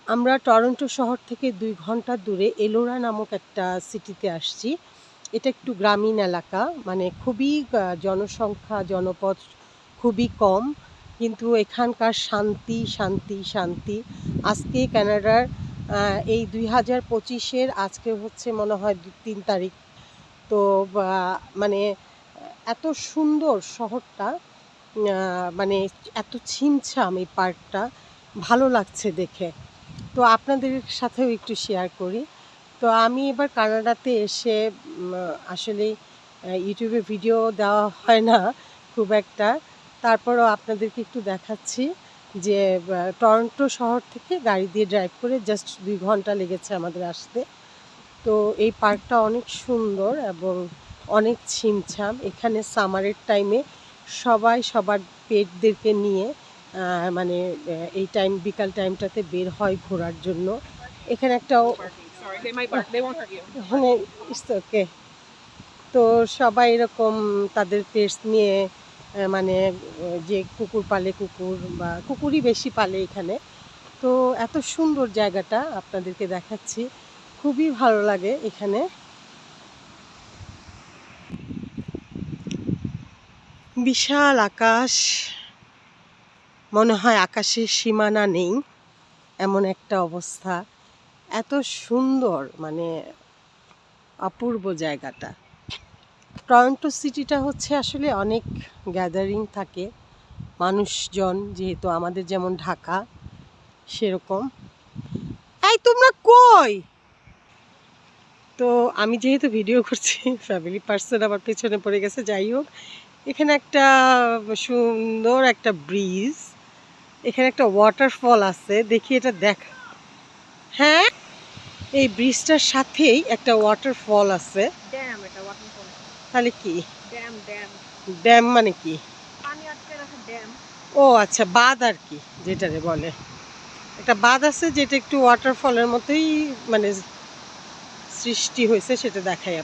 আমরা টরন্টো শহর থেকে 2 ঘন্টা দূরে এলোরা নামক একটা সিটিতে আসছি। এটা একটু গ্রামীণ এলাকা, মানে খুবই জনসংখ্যা, জনপদ খুবই কম। কিন্তু এখানকার শান্তি, শান্তি, শান্তি। আজকে কানাডার এই 2025-এর আজকে হচ্ছে মনে হয় 3 তারিখ। তো মানে এত সুন্দর শহরটা, মানে এত ছিমছাম এই পার্কটা, ভালো লাগছে দেখে। তো আপনাদের সাথেও একটু শেয়ার করি। তো আমি এবার কানাডাতে এসে আসলে ইউটিউবে ভিডিও দেওয়া হয় না খুব একটা, তারপরেও আপনাদেরকে একটু দেখাচ্ছি যে টরন্টো শহর থেকে গাড়ি দিয়ে ড্রাইভ করে জাস্ট 2 ঘন্টা লেগেছে আমাদের আসতে। তো এই পার্কটা অনেক সুন্দর এবং অনেক ছিমছাম। এখানে সামারের টাইমে সবাই সবার পেটদেরকে নিয়ে মানে এই বিকাল টাইমটাতে বের হয় ঘোরার জন্য। এখানে একটা এখানে ওকে। তো সবাই এরকম তাদের পেটস নিয়ে, মানে যে কুকুর পালে কুকুর বা কুকুরই বেশি পালে এখানে। তো এত সুন্দর জায়গাটা আপনাদেরকে দেখাচ্ছি, খুবই ভালো লাগে এখানে। বিশাল আকাশ, মনে হয় আকাশের সীমানা নেই এমন একটা অবস্থা। এত সুন্দর, মানে অপূর্ব জায়গাটা। টরন্টো সিটিটা হচ্ছে আসলে অনেক গ্যাদারিং থাকে মানুষজন, যেহেতু আমাদের যেমন ঢাকা সেরকম। এই তোমরা কই? তো আমি যেহেতু ভিডিও করছি, ফ্যামিলি পার্সন আমার পেছনে পড়ে গেছে। যাই হোক, এখানে একটা সুন্দর একটা ব্রিজ, এখানে একটা ওয়াটারফল আছে, দেখি এটা দেখ। হ্যাঁ, এই ব্রিজটার সাথেই একটা ওয়াটারফল আছে। ড্যাম, এটা ওয়াটারফল। তাহলে কি ড্যাম, ড্যাম। ড্যাম মানে কি? পানি আটকে রাখা ড্যাম। ও আচ্ছা, বাঁধ আর কি, যেটারে বলে। একটা বাঁধ আছে যেটা একটু ওয়াটারফলের মতোই মানে সৃষ্টি হয়েছে, সেটা দেখাই।